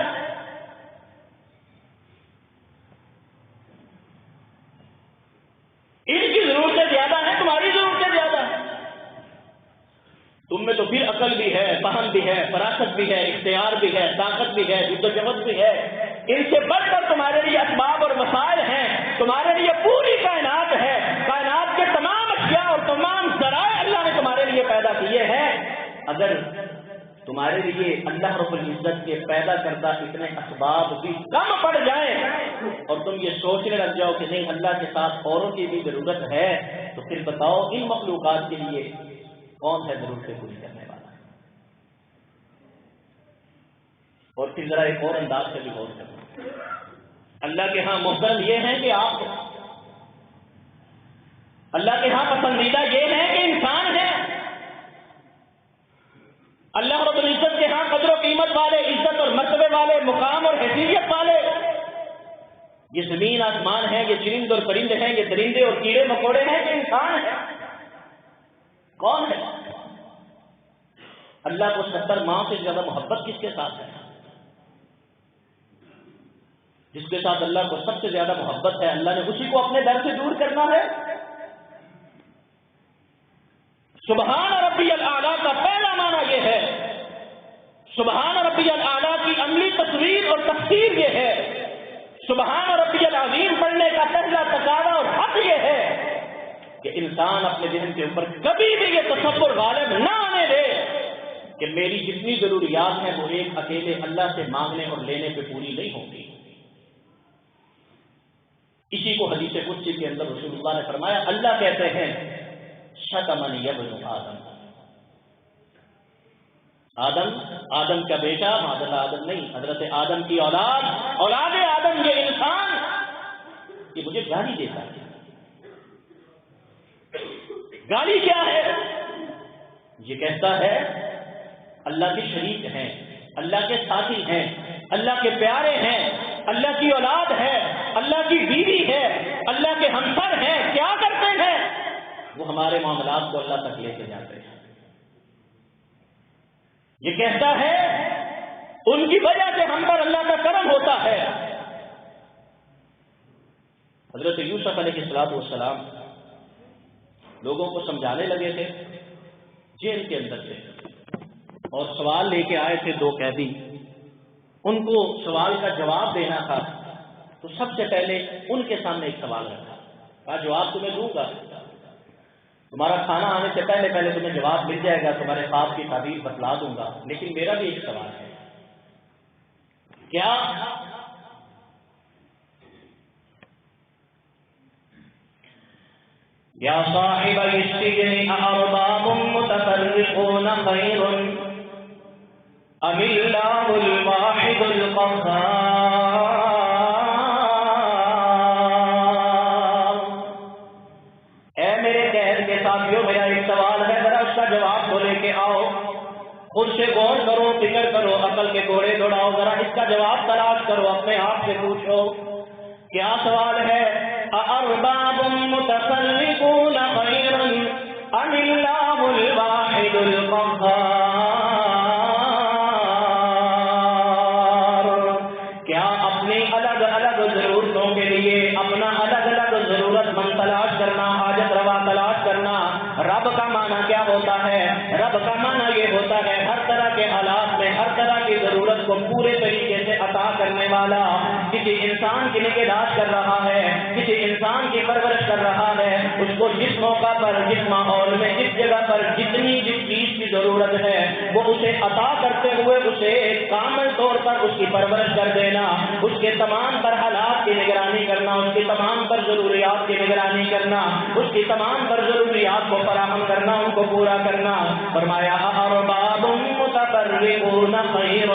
ان کی ضرورتیں زیادہ ہیں، تمہاری ضرورتیں زیادہ ہیں. تم میں تو پھر عقل بھی ہے، فہم بھی ہے، فراست بھی ہے، اختیار بھی ہے، طاقت بھی ہے، جد و جہد بھی ہے. ان سے بڑھ کر تمہارے لیے اسباب اور وسائل ہیں، تمہارے لیے پوری کائنات ہے، کائنات کے تمام اشیاء اور تمام ذرائع اللہ نے تمہارے لیے پیدا کیے ہیں. اگر تمہارے لیے اللہ رب العزت کے پیدا کردہ اتنے اسباب بھی کم پڑ جائیں اور تم یہ سوچنے لگ جاؤ کہ نہیں اللہ کے ساتھ اوروں کی بھی ضرورت ہے، تو پھر بتاؤ ان مخلوقات کے لیے کون ہے ضرورتیں پوری کرنے والا؟ اور پھر ذرا ایک اور انداز سے بھی غور کرو. اللہ کے ہاں محترم یہ ہے کہ آپ، اللہ کے ہاں پسندیدہ یہ ہے کہ انسان ہے. اللہ رب العزت کے ہاں قدر و قیمت والے، عزت اور مرتبے والے، مقام اور حیثیت والے یہ زمین آسمان ہے، یہ چرند اور پرند ہیں، یہ درندے اور کیڑے مکوڑے ہیں، یہ انسان ہے. کون ہے؟ اللہ کو 70 ماہ سے زیادہ محبت کس کے ساتھ ہے؟ جس کے ساتھ اللہ کو سب سے زیادہ محبت ہے، اللہ نے اسی کو اپنے در سے دور کرنا ہے. سبحان ربی الاعلیٰ کا پہلا معنی یہ ہے، سبحان ربی الاعلیٰ کی عملی تصویر اور تفسیر یہ ہے. سبحان ربی العظیم پڑھنے کا پہلا تقاضا اور حق یہ ہے کہ انسان اپنے ذہن کے اوپر کبھی بھی یہ تصور غالب نہ آنے دے کہ میری جتنی ضروریات ہیں وہ ایک اکیلے اللہ سے مانگنے اور لینے پہ پوری نہیں ہوں گی. اسی کو حدیث قدسی کے اندر رسول اللہ نے فرمایا، اللہ کہتے ہیں شتمنی ابن آدم کا بیٹا، معاذ آدم نہیں، حضرت آدم کی اولاد آدم یہ انسان یہ مجھے گالی دیتا ہے. گالی کیا ہے؟ یہ کہتا ہے اللہ کے شریک ہیں، اللہ کے ساتھی ہیں، اللہ کے پیارے ہیں، اللہ کی اولاد ہے، اللہ کی بیوی ہے، اللہ کے ہمسر ہیں. کیا کرتے ہیں؟ وہ ہمارے معاملات کو اللہ تک لے کے جاتے ہیں. یہ کہتا ہے ان کی وجہ سے ہم پر اللہ کا کرم ہوتا ہے. حضرت یوسف علیہ السلام لوگوں کو سمجھانے لگے تھے جیل کے اندر سے، اور سوال لے کے آئے تھے 2 قیدی. ان کو سوال کا جواب دینا تھا، تو سب سے پہلے ان کے سامنے ایک سوال رکھا، کہا جواب تمہیں دوں گا، تمہارا کھانا آنے سے پہلے تمہیں جواب مل جائے گا، تمہارے خواب کی تعبیر بتلا دوں گا، لیکن میرا بھی ایک سوال ہے. کیا یا صاحب السجن أأرباب متفرقون خير أم الله الواحد القهار۔ اے میرے قید کے ساتھیوں، میرا ایک سوال ہے، ذرا اس کا جواب تو لے کے آؤ، خود سے غور کرو، فکر کرو، عقل کے گھوڑے دوڑاؤ، ذرا اس کا جواب تلاش کرو، اپنے آپ سے پوچھو کیا سوال ہے؟ أأرباب متفرقون خير أم الله الواحد القهار۔ کیا اپنی الگ الگ ضرورتوں کے لیے اپنا الگ الگ ضرورت مند تلاش کرنا، حاجت روا تلاش کرنا، رب کا معنی کیا ہوتا ہے؟ رب کا معنی یہ ہوتا ہے ہر طرح کے حالات میں ہر طرح کی ضرورت کو پورے طریقے سے عطا کرنے والا۔ کسی انسان کی نگہداشت کر رہا ہے، کسی انسان کی پرورش کر رہا ہے، اس کو جس موقع پر، جس ماحول میں، جس جگہ پر جتنی جس چیز کی ضرورت ہے وہ اسے عطا کرتے ہوئے اسے کامل طور پر اس کی پرورش کر دینا، اس کے تمام پر حالات کی نگرانی کرنا، اس کی تمام پر ضروریات کی نگرانی کرنا، اس کی تمام پر ضروریات کو فراہم کرنا، ان کو پورا کرنا۔ فرمایا أأرباب متفرقون خير،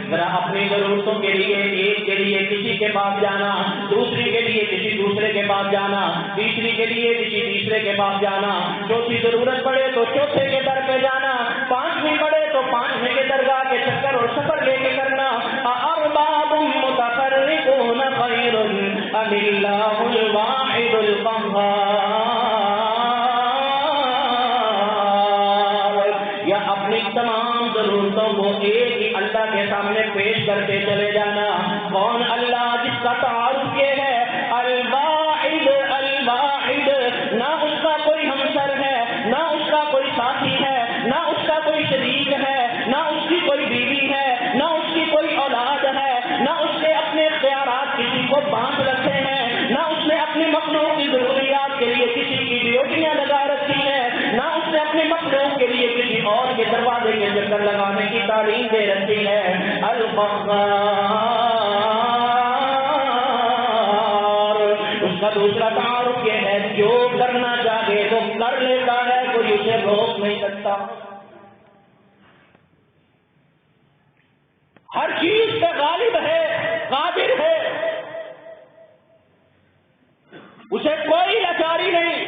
ذرا اپنی ضرورتوں کے لیے ایک کے لیے کسی کے پاس جانا، دوسری کے لیے کسی دوسرے کے پاس جانا، تیسری کے لیے کسی تیسرے کے پاس جانا، چوتھی ضرورت پڑے تو چوتھے کے در پہ جانا، پانچویں پڑے تو پانچویں کے درگاہ کے چکر اور سفر لے کے کرنا۔ أأرباب متفرقون خير أم الله الواحد القهار، یا اپنی تمام ضرورتوں کو ایک ہی اللہ کے سامنے پیش کرتے چلے جانا۔ کون اللہ؟ جس کا تعارف یہ ہے الواحد، الواحد، نہ اس کا کوئی ہمسر ہے، نہ اس کا کوئی ساتھی ہے، نہ اس کا کوئی شریک ہے، نہ اس کی کوئی بیوی ہے، نہ اس کی کوئی اولاد ہے، نہ اس نے اپنے اختیارات کسی کو بانٹ رکھے ہیں، نہ اس نے اپنی مخلوق کی ضروریات کے لیے کسی کی ڈیوٹیاں لگا رکھی ہیں، نہ اس نے اپنی مخلوق کے لیے کسی اور کے دروازے کے چکر لگانے کی تعلیم دے رکھی ہے۔ القہار، اس کا دوسرا تعارف یہ ہے جو کرنا چاہے تو کر لیتا ہے، کوئی اسے روک نہیں سکتا، ہر چیز پہ غالب ہے، قادر ہے، اسے کوئی لاچاری نہیں۔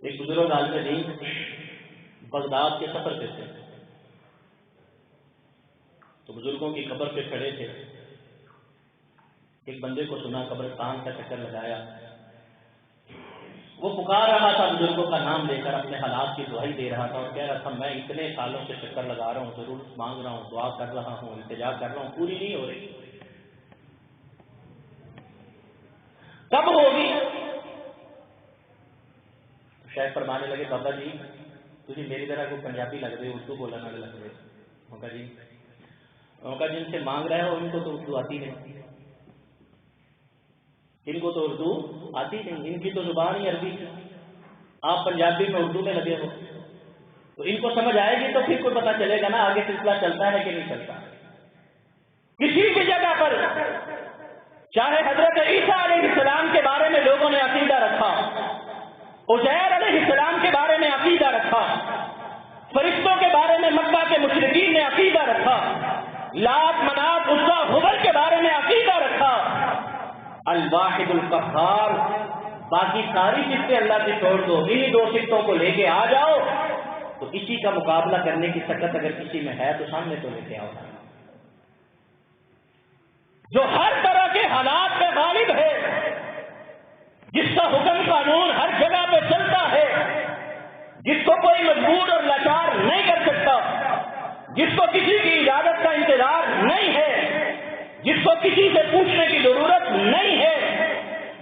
ایک بزرگ عالم دین بغداد کے سفر پہ تھے، تو بزرگوں کی قبر پہ کھڑے تھے، ایک بندے کو سنا، قبرستان کا چکر لگایا، وہ پکار رہا تھا بزرگوں کا نام لے کر، اپنے حالات کی دعائی دے رہا تھا اور کہہ رہا تھا میں اتنے سالوں سے چکر لگا رہا ہوں، ضرورت مانگ رہا ہوں، دعا کر رہا ہوں، التجا کر رہا ہوں، پوری نہیں ہو رہی، کب ہوگی؟ شاید فرمانے لگے بابا جی تجھے میری طرح کو پنجابی لگ رہے، اردو بولنے لگ رہے، موقع جی جن سے مانگ رہے ہو ان کو تو اردو آتی نہیں، ان کو تو اردو آتی نہیں، ان کی تو زبان ہی عربی ہے، آپ پنجابی میں اردو میں لگے ہو، تو ان کو سمجھ آئے گی تو پھر کو پتا چلے گا نا آگے سلسلہ چلتا ہے کہ نہیں چلتا۔ کسی بھی جگہ پر چاہے حضرت عیسیٰ علیہ السلام کے بارے میں لوگوں نے عقیدہ رکھا، عزیر علیہ السلام کے بارے میں عقیدہ رکھا، فرشتوں کے بارے میں مکہ کے مشرکین نے عقیدہ رکھا، لات منات عزا ہبل کے بارے میں عقیدہ رکھا، الواحد القہار باقی ساری صفتیں اللہ سے چھوڑ دو، انہی دو صفتوں کو لے کے آ جاؤ تو اسی کا مقابلہ کرنے کی طاقت اگر کسی میں ہے تو سامنے تو لے کے آؤ، جو ہر طرح کے حالات پہ غالب ہے، جس کا حکم قانون ہر جگہ پہ چلتا ہے، جس کو کوئی مجبور اور لاچار نہیں کر سکتا، جس کو کسی کی اجازت کا انتظار نہیں ہے، جس کو کسی سے پوچھنے کی ضرورت نہیں ہے،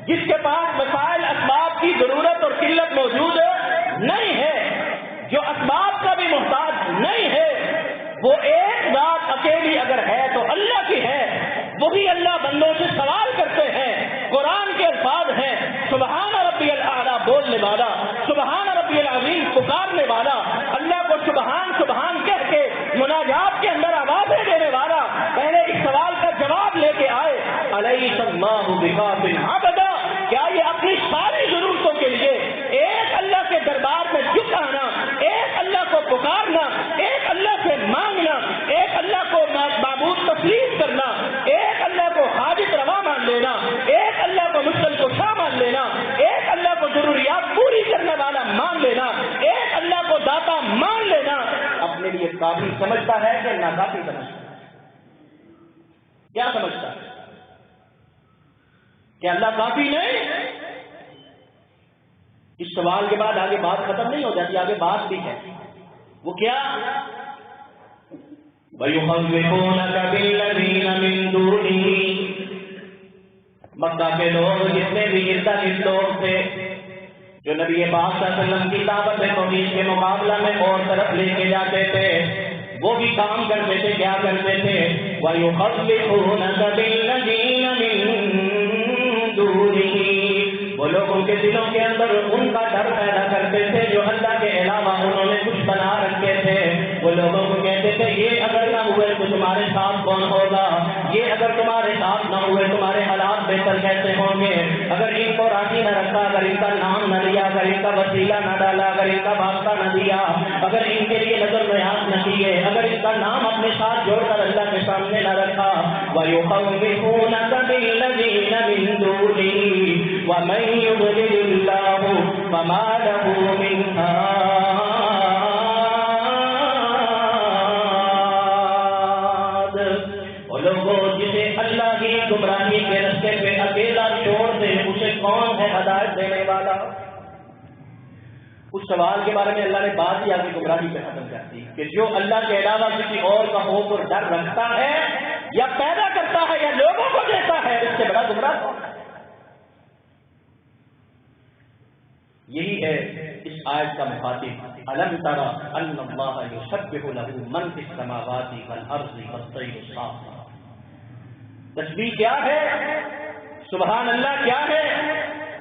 جس کے پاس وسائل اسباب کی ضرورت اور قلت موجود نہیں ہے، جو اسباب کا بھی محتاج نہیں ہے، وہ ایک ذات اکیلی اگر ہے تو اللہ کی ہے، وہی اللہ بندوں سے سوال کرتے ہیں، قرآن کے الفاظ ہیں سبحان ربی الاعلیٰ بولنے والا، سبحان ربی العظیم پکارنے والا، اللہ کو سبحان سبحان کہہ کے مناجات کے اندر آوازیں دینے والا، پہلے اس سوال کا جواب لے کے بکاف عبدا، کیا یہ اپنی ساری ضرورتوں کے لیے ایک اللہ کے دربار میں جھک آنا، ایک اللہ کو پکارنا، ایک اللہ سے مانگنا، ایک اللہ کو معبود تسلیم کرنا، ایک اللہ کو حاجت روا مان لینا، ایک اللہ کو مشکل کشا مان لینا، ایک اللہ کو ضروریات پوری کرنے والا مان لینا، ایک اللہ کو داتا مان لینا، اپنے لیے کافی سمجھتا ہے کہ ناکافی سمجھتا ہے؟ کیا سمجھتا ہے؟ کہ اللہ کافی نہیں؟ اس سوال کے بعد آگے بات ختم نہیں ہو جاتی، آگے بات بھی ہے، وہ کیا؟ وَيُخَوِّفُونَكَ بِالَّذِينَ مِن دُونِهِ، مکہ کے لوگ جتنے بھی ارد گرد لوگ تھے جو نبی پاک صلی اللہ علیہ وسلم کی دعوت توحید کے مقابلہ میں اور طرف لے کے جاتے تھے، وہ بھی کام کرتے تھے، کیا کرتے تھے؟ وَيُخَوِّفُونَكَ بِالَّذِينَ مِن دُونِهِ، وہ لوگ ان کے دلوں کے اندر ان کا ڈر پیدا کرتے تھے جو اللہ کے علاوہ انہوں نے کچھ بنا رکھے تھے۔ وہ لوگوں کو کہتے تھے یہ اگر نہ ہوئے تو تمہارے ساتھ کون ہوگا، یہ اگر تمہارے ساتھ نہ ہوئے تمہارے حالات بہتر کیسے ہوں گے، اگر ان کو راضی نہ رکھا، اگر ان کا نام نہ لیا، اگر ان کا وسیلہ نہ ڈالا، اگر ان کا واسطہ نہ دیا، اگر ان کے لیے نظر نیاز نہ کیے، اگر ان کا نام اپنے ساتھ جوڑ کر اللہ کے سامنے نہ رکھا، وَيُخَوِّفُونَكَ بِالَّذِينَ مِن دُونِهِ وَمَن يُضْلِلِ اللَّهُ فَمَا لَهُ مِنْ هَادٍ۔ وہ لوگوں جسے اللہ کی گمراہی کے راستے پہ اکیلا چھوڑ دے اسے کون ہے ہدایت دینے والا؟ اس سوال کے بارے میں اللہ نے بات ہی آگے گمراہی پہ ختم کر دی کہ جو اللہ کے علاوہ کسی اور کا خوف اور ڈر رکھتا ہے یا پیدا کرتا ہے یا لوگوں کو دیتا ہے، اس سے بڑا گمراہ کون ہے؟ یہی ہے اس آیت کا مخاطب، الم تری ان اللہ یسبح له من فی السماوات والارض والطیر الصافات۔ تسبیح کیا ہے؟ سبحان اللہ کیا ہے؟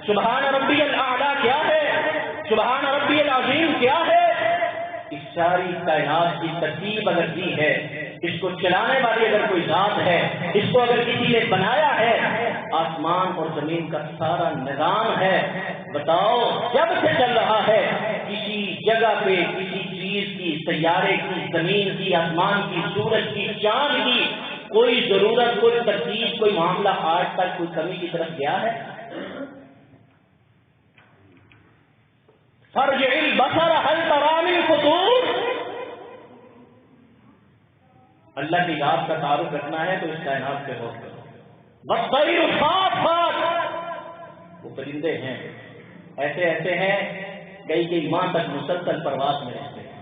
سبحان ربی الاعلی کیا ہے؟ سبحان ربی العظیم کیا ہے؟ اس ساری کائنات کی ترتیب اگر دی ہے، اس کو چلانے والی اگر کوئی ذات ہے، اس کو اگر کسی نے بنایا ہے، آسمان اور زمین کا سارا نظام ہے، بتاؤ جب سے چل رہا ہے کسی جگہ پہ کسی چیز کی، سیارے کی، زمین کی، آسمان کی، سورج کی، چاند کی کوئی ضرورت، کوئی ترتیب، کوئی معاملہ آج تک کوئی کمی کی طرف گیا ہے؟ فرجع البصر هل ترى من فطور۔ اللہ کی ذات کا تعارف رکھنا ہے تو اس کائنات سے غور کرو۔ والطیر الصافات، وہ پرندے ہیں، ایسے ایسے ہیں کئی ماہ تک مسلسل پرواز میں رہتے ہیں۔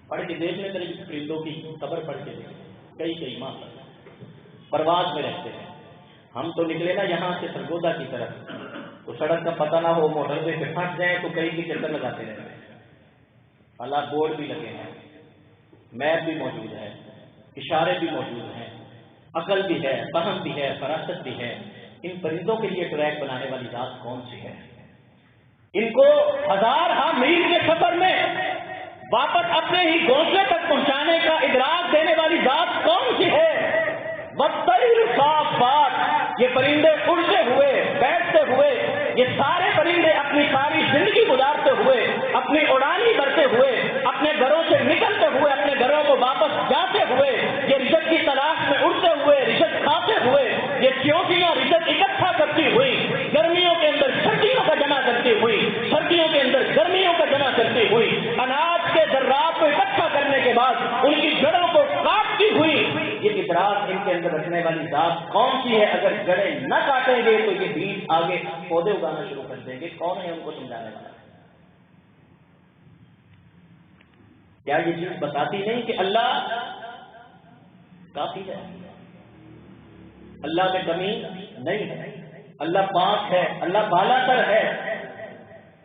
پڑھ کے دیکھ لیں پرندوں کی خبر، پڑھ کے دیکھ، کئی ماہ تک پرواز میں رہتے ہیں۔ ہم تو نکلے نا یہاں سے سرگودا کی طرف، تو سڑک کا پتہ نہ ہو، موٹر پہ پھنس جائیں تو کئی کی چکر لگاتے رہتے ہیں۔ حالات بورڈ بھی لگے ہیں، میپ بھی موجود ہے، اشارے بھی موجود ہیں، عقل بھی ہے، فہم بھی ہے، فراست بھی ہے۔ ان پرندوں کے لیے ٹریک بنانے والی ذات کون سی ہے؟ ان کو ہزار میل کے سفر میں واپس اپنے ہی گھونسلے تک پہنچانے کا ادراک دینے والی ذات کون سی ہے؟ والطیر الصافات، یہ پرندے اڑتے ہوئے، بیٹھتے ہوئے، یہ سارے پرندے اپنی ساری زندگی گزارتے ہوئے، اپنی اڑانی بھرتے ہوئے، اپنے گھروں سے نکلتے ہوئے، اپنے گھروں کو واپس جاتے ہوئے، یہ رزق کی تلاش میں اڑتے ہوئے، رزق کھاتے ہوئے، یہ چیونٹیاں رزق اکٹھا کرتی ہوئی، گرمیوں کے اندر سردیوں کا جمع کرتی ہوئی، سردیوں کے اندر گرمیوں کا جمع کرتی ہوئی، اناج کے ذرات کو اکٹھا کرنے کے بعد ان کی جڑوں کو کاٹتی ہوئی، یہ ادراک ان کے اندر رکھنے والی ذات کون سی ہے؟ اگر جڑیں نہ کاٹیں گے تو یہ بیج آگے پودے اگانا شروع کر دیں گے۔ کون ہے ان کو سمجھانے والا؟ کیا یہ چیز بتاتی نہیں کہ اللہ کافی ہے، اللہ میں کمی نہیں ہے، اللہ پاک ہے، اللہ بالا تر ہے،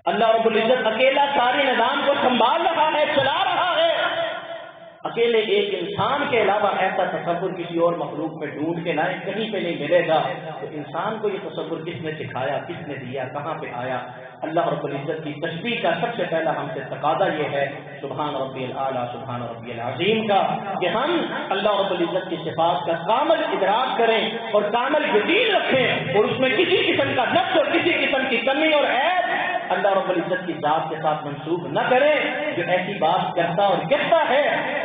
اللہ رب العزت اکیلا سارے نظام کو سنبھال رہا ہے، چلا رہا ہے، اکیلے ایک انسان کے علاوہ ایسا تصور کسی اور مخلوق میں ڈھونڈ کے لائیں، کہیں پہ نہیں ملے گا۔ تو انسان کو یہ تصور کس نے سکھایا، کس نے دیا، کہاں پہ آیا؟ اللہ رب العزت کی تسبیح کا سب سے پہلا ہم سے تقاضا یہ ہے سبحان ربی الاعلیٰ سبحان ربی العظیم کا، کہ ہم اللہ رب العزت کی صفات کا کامل ادراک کریں اور کامل یقین رکھیں، اور اس میں کسی قسم کا نقص اور کسی قسم کی کمی اور عیب اللہ رب العزت کی ذات کے ساتھ منسوخ نہ کریں۔ جو ایسی بات کرتا اور کہتا ہے،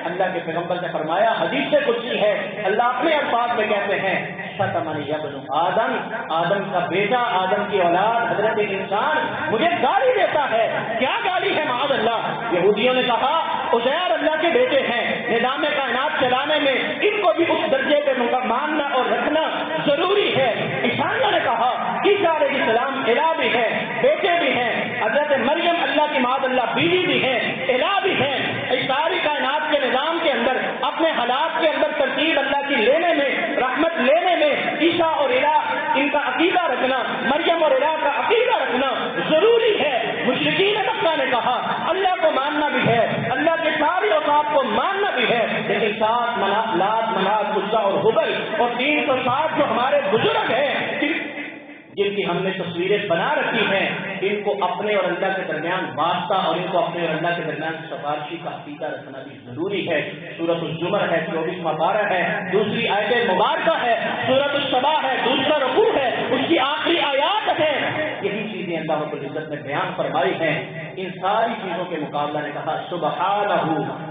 اللہ کے پیغمبر نے فرمایا، حدیث قدسی ہے، اللہ اپنے الفاظ میں کہتے ہیں شتمنی ابن آدم، آدم کا بیٹا، آدم کی اولاد حضرت انسان مجھے گالی دیتا ہے۔ کیا گالی ہے معاذ اللہ؟ یہودیوں نے کہا عزیر اللہ کے بیٹے ہیں، نظام کائنات چلانے میں ان کو بھی اس درجے پہ ماننا اور رکھنا ضروری ہے۔ عیسائیوں نے کہا عیسیٰ علیہ السلام الہ بھی ہے، بیٹے بھی ہیں، حضرت مریم اللہ کی معاذ اللہ بیوی بھی ہے، الہ بھی ہے۔ اس ساری کائنات کے نظام کے اندر اپنے حالات کے اندر ترتیب اللہ کی لینے میں، رحمت لینے میں عیسیٰ اور الہ ان کا عقیدہ رکھنا، مریم اور الہ کا عقیدہ رکھنا ضروری ہے۔ مشرکین مکہ نے کہا اللہ کو ماننا بھی ہے، اللہ کے سارے اوصاف کو ماننا بھی ہے، لیکن سات لات منات عزا اور ہبل اور 360 جو ہمارے بزرگ ہیں جن کی ہم نے تصویریں بنا رکھی ہیں، ان کو اپنے اور اللہ کے درمیان واسطہ اور ان کو اپنے اور اللہ کے درمیان سفارشی کا عقیدہ رکھنا بھی ضروری ہے۔ سورۃ الزمر ہے 24واں پارہ ہے، دوسری آیت مبارکہ ہے، سورۃ السبا ہے، دوسرا رکوع ہے، اس کی آخری آیات ہے۔ یہی چیزیں اللہ رب العزت نے بیان فرمائی ہیں۔ ان ساری چیزوں کے مقابلہ نے کہا سبحانہ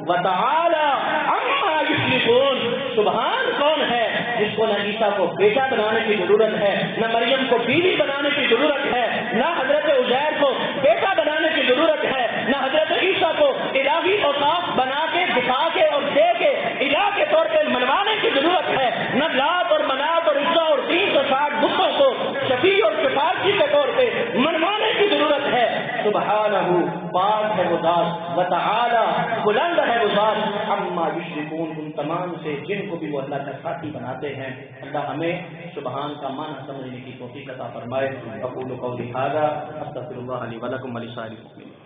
وتعالی عما یشرکون، سبحان کون ہے جس کو نہ عیسیٰ کو بیٹا بنانے کی ضرورت ہے، نہ مریم کو بیوی بنانے کی ضرورت ہے، نہ حضرت عزیر کو بیٹا بنانے کی ضرورت ہے، نہ حضرت عیسیٰ کو الہی اوصاف بنا کے دکھا کے اور دے کے الہ کے طور پہ منوانے کی ضرورت ہے، نہ لات اور منات اور عزا اور 360 بتوں کو شفیع اور سفارشی کے طور پہ منوانے کی ضرورت ہے۔ سبحانہ پاک ہے وہ ذات، وتعالی بلند ہے وہ ذات، عما یشرکون ان تمام سے جن کو بھی وہ اللہ کا ساتھی بناتے ہیں۔ اللہ ہمیں سبحان کا معنی سمجھنے کی توفیق عطا فرمائے۔ اقول قولی ھذا استغفر اللہ لی ولکم ولسائر المسلمین۔